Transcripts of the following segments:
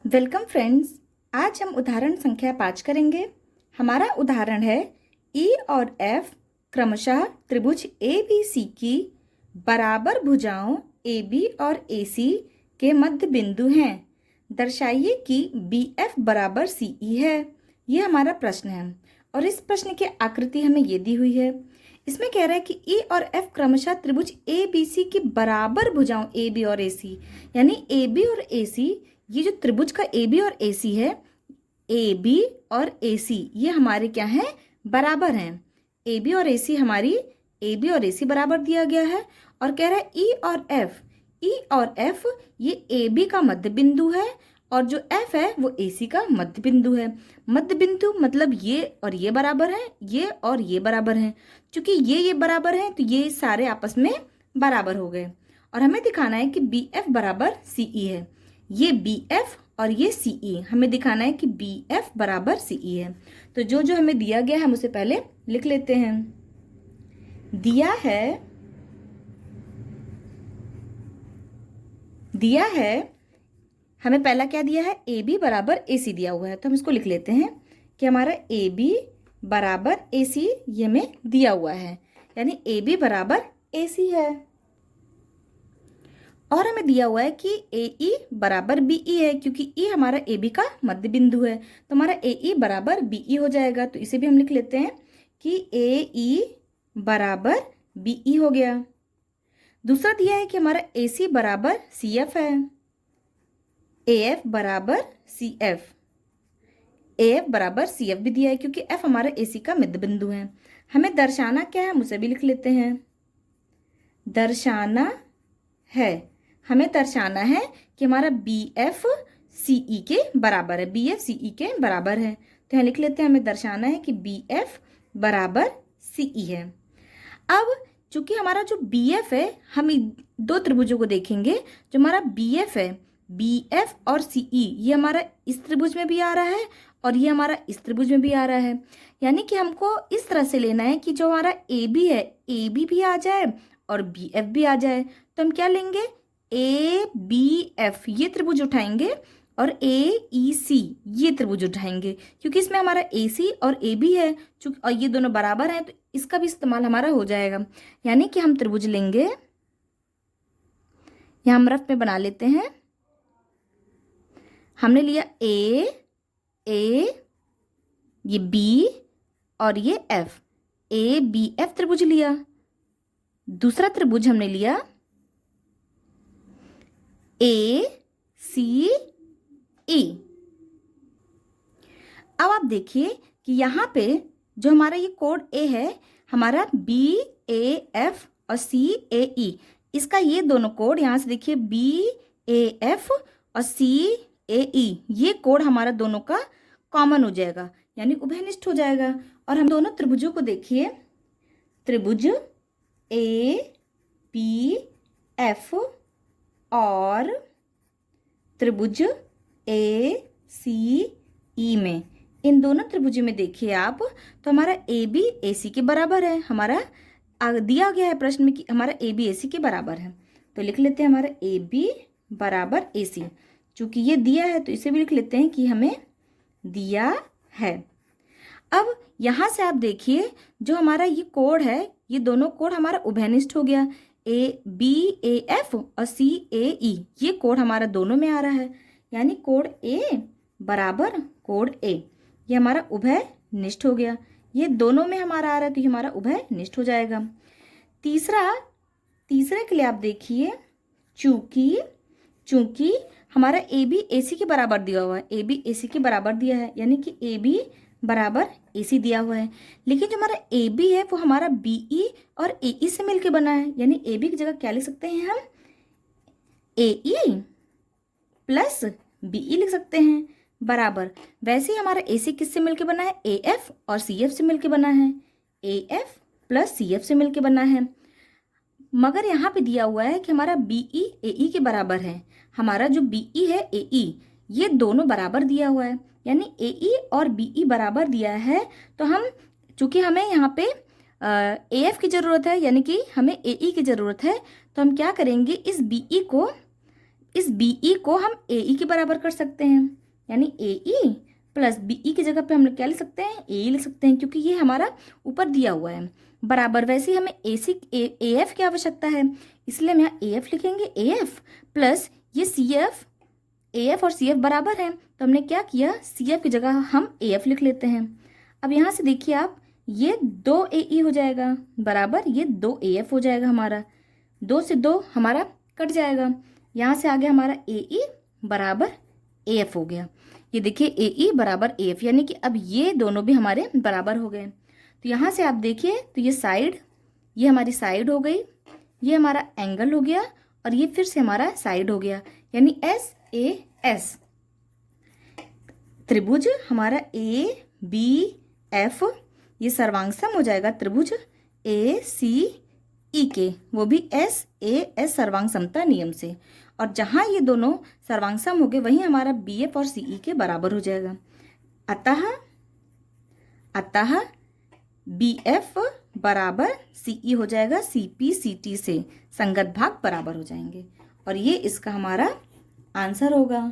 Welcome friends. आज हम उदाहरण संख्या 5 करेंगे। हमारा उदाहरण है ई और एफ क्रमशः त्रिभुज ए बी सी की बराबर भुजाओं ए बी और ए सी के मध्य बिंदु हैं। दर्शाइए कि बी एफ बराबर सी ई है। ये हमारा प्रश्न है और इस प्रश्न की आकृति हमें ये दी हुई है। इसमें कह रहा है कि ई और एफ क्रमशः त्रिभुज ए बी सी की बराबर भुजाओं ए बी और ए सी, यानी ए बी और ए सी, ये जो त्रिभुज का ए बी और ए सी है, ए बी और ए सी ये हमारे क्या हैं, बराबर हैं। ए बी और ए सी हमारी ए बी और ए सी बराबर दिया गया है और कह रहा है ई और एफ ये ए बी का मध्य बिंदु है और जो एफ है वो ए सी का मध्य बिंदु है। मध्य बिंदु मतलब ये और ये बराबर हैं, ये और ये बराबर हैं। चूंकि ये बराबर हैं तो ये सारे आपस में बराबर हो गए और हमें दिखाना है कि बी एफ बराबर सी ई है। ये बी एफ और ये सी ई, हमें दिखाना है कि बी एफ बराबर सी ई है। तो जो जो हमें दिया गया है हम उसे पहले लिख लेते हैं। दिया है हमें पहला क्या दिया है, ए बी बराबर ए सी दिया हुआ है। तो हम इसको लिख लेते हैं कि हमारा ए बी बराबर ए सी ये हमें दिया हुआ है, यानी ए बी बराबर ए सी है। और हमें दिया हुआ है कि ए ई बराबर बी ई है, क्योंकि ई हमारा ए बी का मध्य बिंदु है तो हमारा ए ई बराबर बी ई हो जाएगा। तो इसे भी हम लिख लेते हैं कि ए ई बराबर बी ई हो गया। दूसरा दिया है कि हमारा ए सी बराबर सी एफ है, ए एफ बराबर सी एफ, ए एफ बराबर सी एफ भी दिया है क्योंकि एफ हमारा ए सी का मध्य बिंदु है। हमें दर्शाना क्या है, हम उसे भी लिख लेते हैं। हमें दर्शाना है कि हमारा बी एफ सी ई के बराबर है, बी एफ सी ई के बराबर है। तो यहाँ लिख लेते हैं, हमें दर्शाना है कि बी एफ बराबर सी ई है। अब चूंकि हमारा जो बी एफ है, हम दो त्रिभुजों को देखेंगे। जो हमारा बी एफ है, बी एफ और सी ई, ये हमारा इस त्रिभुज में भी आ रहा है और ये हमारा इस त्रिभुज में भी आ रहा है। यानी कि हमको इस तरह से लेना है कि जो हमारा ए बी है, ए बी भी आ जाए और बी एफ भी आ जाए। तो हम क्या लेंगे, ए बी एफ ये त्रिभुज उठाएंगे और ए ई सी ये त्रिभुज उठाएंगे, क्योंकि इसमें हमारा ए सी और ए बी है चूंकि और ये दोनों बराबर हैं तो इसका भी इस्तेमाल हमारा हो जाएगा। यानी कि हम त्रिभुज लेंगे, यहाँ हम रफ में बना लेते हैं। हमने लिया ए ये बी और ये एफ, ए बी एफ त्रिभुज लिया। दूसरा त्रिभुज हमने लिया ए सी ई। अब आप देखिए कि यहाँ पे जो हमारा ये कोड ए है, हमारा बी ए एफ और सी ए ई, इसका ये दोनों कोड यहाँ से देखिए बी ए एफ और सी ए ई, ये कोड हमारा दोनों का कॉमन हो जाएगा, यानी उभयनिष्ठ हो जाएगा। और हम दोनों त्रिभुजों को देखिए, त्रिभुज ए बी एफ और त्रिभुज ए सी ई में, इन दोनों त्रिभुजों में देखिए आप, तो हमारा ए बी ए सी के बराबर है। हमारा दिया गया है प्रश्न में कि हमारा ए बी ए सी के बराबर है। तो लिख लेते हैं हमारा ए बी बराबर ए सी। चूंकि ये दिया है तो इसे भी लिख लेते हैं कि हमें दिया है। अब यहाँ से आप देखिए जो हमारा ये कोड है, ये दोनों कोड हमारा उभयनिष्ठ हो गया। ए बी ए एफ और सी ए ई, ये कोड हमारा दोनों में आ रहा है, यानी कोड ए बराबर कोड ए, ये हमारा उभयनिष्ठ हो गया। ये दोनों में हमारा आ रहा है तो ये हमारा उभयनिष्ठ हो जाएगा। तीसरे के लिए आप देखिए, चूंकि हमारा ए बी ए सी के बराबर दिया हुआ है, ए बी ए सी के बराबर दिया है, यानी कि ए बी बराबर ए सी दिया हुआ है। लेकिन जो हमारा ए बी है वो हमारा बी ई और ए ई से मिलकर बना है, यानी ए बी की जगह क्या लिख सकते हैं हम, ए ई प्लस बी ई लिख सकते हैं बराबर। वैसे ही हमारा ए सी किससे मिलकर बना है, ए एफ और सी एफ से मिलकर बना है, A F plus C F से मिलकर बना है। मगर यहाँ पे दिया हुआ है कि हमारा बी ई ए ई के बराबर है। हमारा जो बी ई है ए ई, ये दोनों बराबर दिया हुआ है, यानी ए ई और बी ई बराबर दिया है। तो हम चूंकि हमें यहाँ पे ए एफ की ज़रूरत है, यानी कि हमें ए ई की ज़रूरत है, तो हम क्या करेंगे, इस बी ई को इस BE को हम AE के बराबर कर सकते हैं, यानी AE प्लस BE की जगह पे हम लोग क्या लिख सकते हैं, AE लिख सकते हैं, क्योंकि ये हमारा ऊपर दिया हुआ है बराबर। वैसे ही हमें AF की आवश्यकता है, इसलिए हम यहाँ AF लिखेंगे, AF प्लस ये CF। AF और CF बराबर है, तो हमने क्या किया, CF की जगह हम AF लिख लेते हैं। अब यहाँ से देखिए आप, ये 2 AE हो जाएगा बराबर ये 2 AF हो जाएगा हमारा, 2 से 2 हमारा कट जाएगा, यहाँ से आगे हमारा AE बराबर AF हो गया। ये देखिए AE बराबर AF, यानी कि अब ये दोनों भी हमारे बराबर हो गए। तो यहाँ से आप देखिए, तो ये साइड, ये हमारी साइड हो गई, ये हमारा एंगल हो गया, और ये फिर से हमारा साइड हो गया, यानी SAS। त्रिभुज हमारा ABF ये सर्वांगसम हो जाएगा त्रिभुज ACE के, वो भी SAS सर्वांग समता नियम से। और जहाँ ये दोनों सर्वांगसम हो गए वहीं हमारा BF और CE के बराबर हो जाएगा। अतः BF बराबर CE हो जाएगा, CP CT से संगत भाग बराबर हो जाएंगे, और ये इसका हमारा आंसर होगा।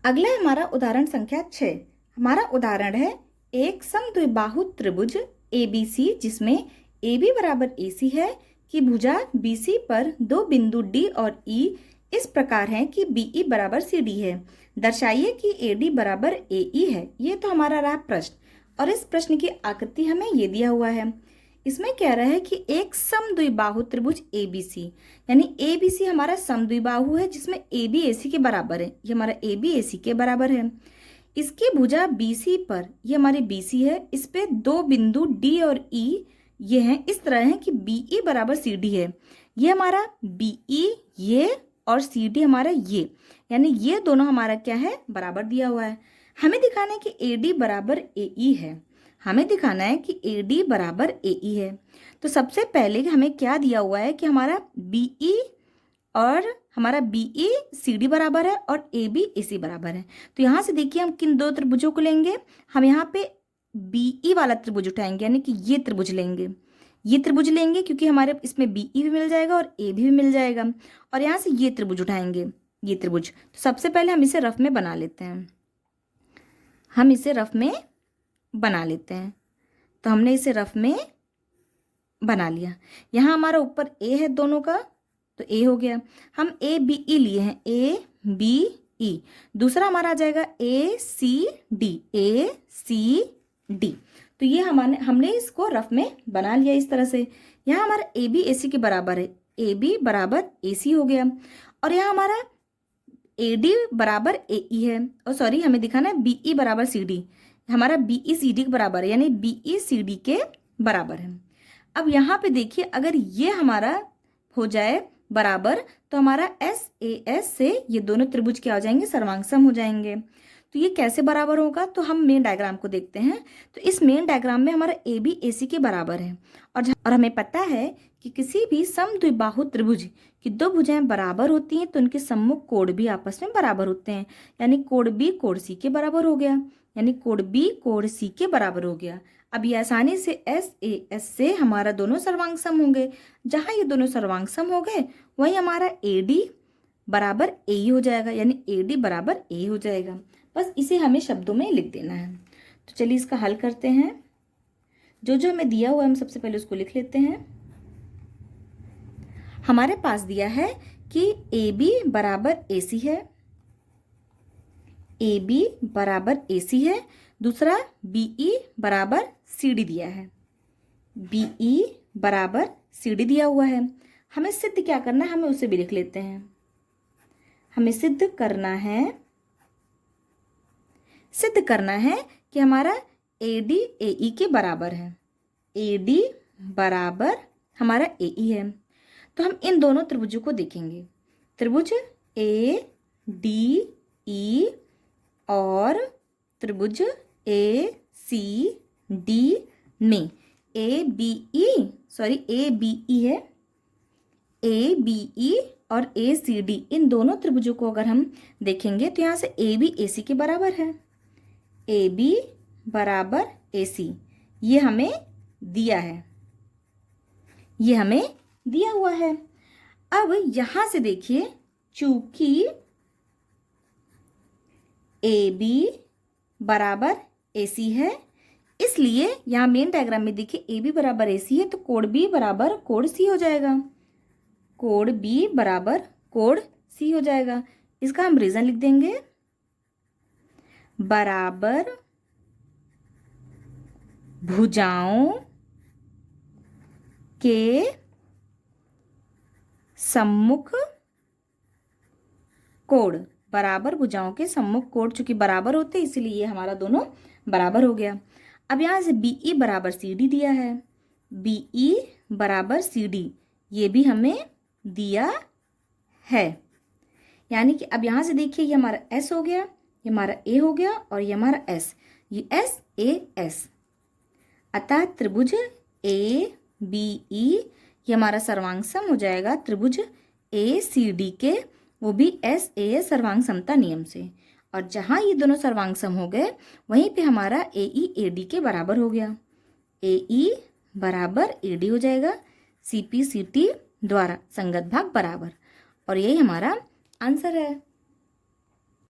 अगला हमारा उदाहरण संख्या 6। हमारा उदाहरण है एक समद्विबाहु त्रिभुज ABC जिसमें AB बराबर AC है कि भुजा BC पर दो बिंदु D और E इस प्रकार हैं कि BE बराबर CD है। दर्शाइए कि AD बराबर AE है। ये तो हमारा रहा प्रश्न, और इस प्रश्न की आकृति हमें ये दिया हुआ है। इसमें कह रहा है कि एक समद्विबाहु त्रिभुज ABC, यानी ABC हमारा समद्विबाहु है जिसमें AB AC के बराबर है। ये हमारा AB AC के बराबर है। इसकी भुजा BC पर, ये हमारी BC है, इस पे दो बिंदु D और E ये हैं, इस तरह है कि BE बराबर CD है। ये हमारा BE ये और CD हमारा ये, यानी ये दोनों हमारा क्या है, बराबर दिया हुआ है। हमें दिखाना है कि AD बराबर AE है। हमें दिखाना है कि AD बराबर AE है। तो सबसे पहले हमें क्या दिया हुआ है कि हमारा BE और हमारा BE CD बराबर है और AB AC बराबर है। तो यहाँ से देखिए हम किन दो त्रिभुजों को लेंगे, हम यहाँ पे BE वाला त्रिभुज उठाएंगे, यानी कि ये त्रिभुज लेंगे, ये त्रिभुज लेंगे क्योंकि हमारे इसमें BE भी मिल जाएगा और AB भी मिल जाएगा, और यहाँ से ये त्रिभुज उठाएंगे, ये त्रिभुज। तो सबसे पहले हम इसे रफ में बना लेते हैं, हम इसे रफ में बना लेते हैं। तो हमने इसे रफ में बना लिया। यहाँ हमारा ऊपर A है दोनों का, तो A हो गया। हम ABE लिए हैं, ABE। दूसरा हमारा आ जाएगा ACD, ACD। तो ये हमने इसको रफ में बना लिया इस तरह से। यहाँ हमारा AB AC के बराबर है, AB बराबर AC हो गया, और यहाँ हमारा AD बराबर AE है, और सॉरी हमें दिखाना है BE बराबर CD, हमारा BE CD के बराबर है, यानी BE CD के बराबर है। अब यहाँ पे देखिए, अगर ये हमारा हो जाए बराबर तो हमारा SAS से ये दोनों त्रिभुज क्या हो जाएंगे, सर्वांगसम हो जाएंगे। तो ये कैसे बराबर होगा, तो हम मेन डायग्राम को देखते हैं। तो इस मेन डायग्राम में हमारा AB AC के बराबर है, और हमें पता है कि किसी भी समद्विबाहु त्रिभुज की दो भुजाएं बराबर होती हैं तो उनके सम्मुख कोण भी आपस में बराबर होते हैं, यानी कोण B कोण C के बराबर हो गया, यानी कोण B कोण C के बराबर हो गया। अब ये आसानी से SAS से हमारा दोनों सर्वांगसम होंगे। जहाँ ये दोनों सर्वांगसम हो गए वहीं हमारा AD बराबर AE हो जाएगा, यानी AD बराबर A हो जाएगा। बस इसे हमें शब्दों में लिख देना है। तो चलिए इसका हल करते हैं। जो जो हमें दिया हुआ है हम सबसे पहले उसको लिख लेते हैं। हमारे पास दिया है कि AB बराबर AC है, AB बराबर AC है। दूसरा BE बराबर CD दिया है, BE बराबर CD दिया हुआ है। हमें सिद्ध क्या करना है, हमें उसे भी लिख लेते हैं। हमें सिद्ध करना है कि हमारा AD AE के बराबर है, AD बराबर हमारा AE है। तो हम इन दोनों त्रिभुजों को देखेंगे, त्रिभुज ADE और त्रिभुज ACD में ABE है, ABE और ACD इन दोनों त्रिभुजों को अगर हम देखेंगे तो यहाँ से AB AC के बराबर है, AB बराबर AC, ये हमें दिया है, ये हमें दिया हुआ है। अब यहां से देखिए, चूंकि ए बी बराबर ए सी है, इसलिए यहाँ मेन डायग्राम में देखिए ए बी बराबर ए सी है, तो कोड बी बराबर कोड सी हो जाएगा। कोड बी बराबर कोड सी हो जाएगा। इसका हम रीजन लिख देंगे, बराबर भुजाओं के सम्मुख कोण, बराबर भुजाओं के सम्मुख कोण, चूंकि बराबर होते इसीलिए ये हमारा दोनों बराबर हो गया। अब यहाँ से बीई बराबर सी डी दिया है, बीई बराबर सी डी ये भी हमें दिया है। यानी कि अब यहाँ से देखिए ये हमारा एस हो गया, ये हमारा ए हो गया और ये हमारा एस, ये एस ए एस। अतः त्रिभुज ए बी ई ये हमारा सर्वांग सम हो जाएगा त्रिभुज ए सी डी के, वो भी एस ए सर्वांग समता नियम से। और जहाँ ये दोनों सर्वांग सम हो गए वहीं पे हमारा ए ई ए डी के बराबर हो गया। ए ई बराबर ए डी हो जाएगा, सी पी सी टी द्वारा संगत भाग बराबर, और यही हमारा आंसर है।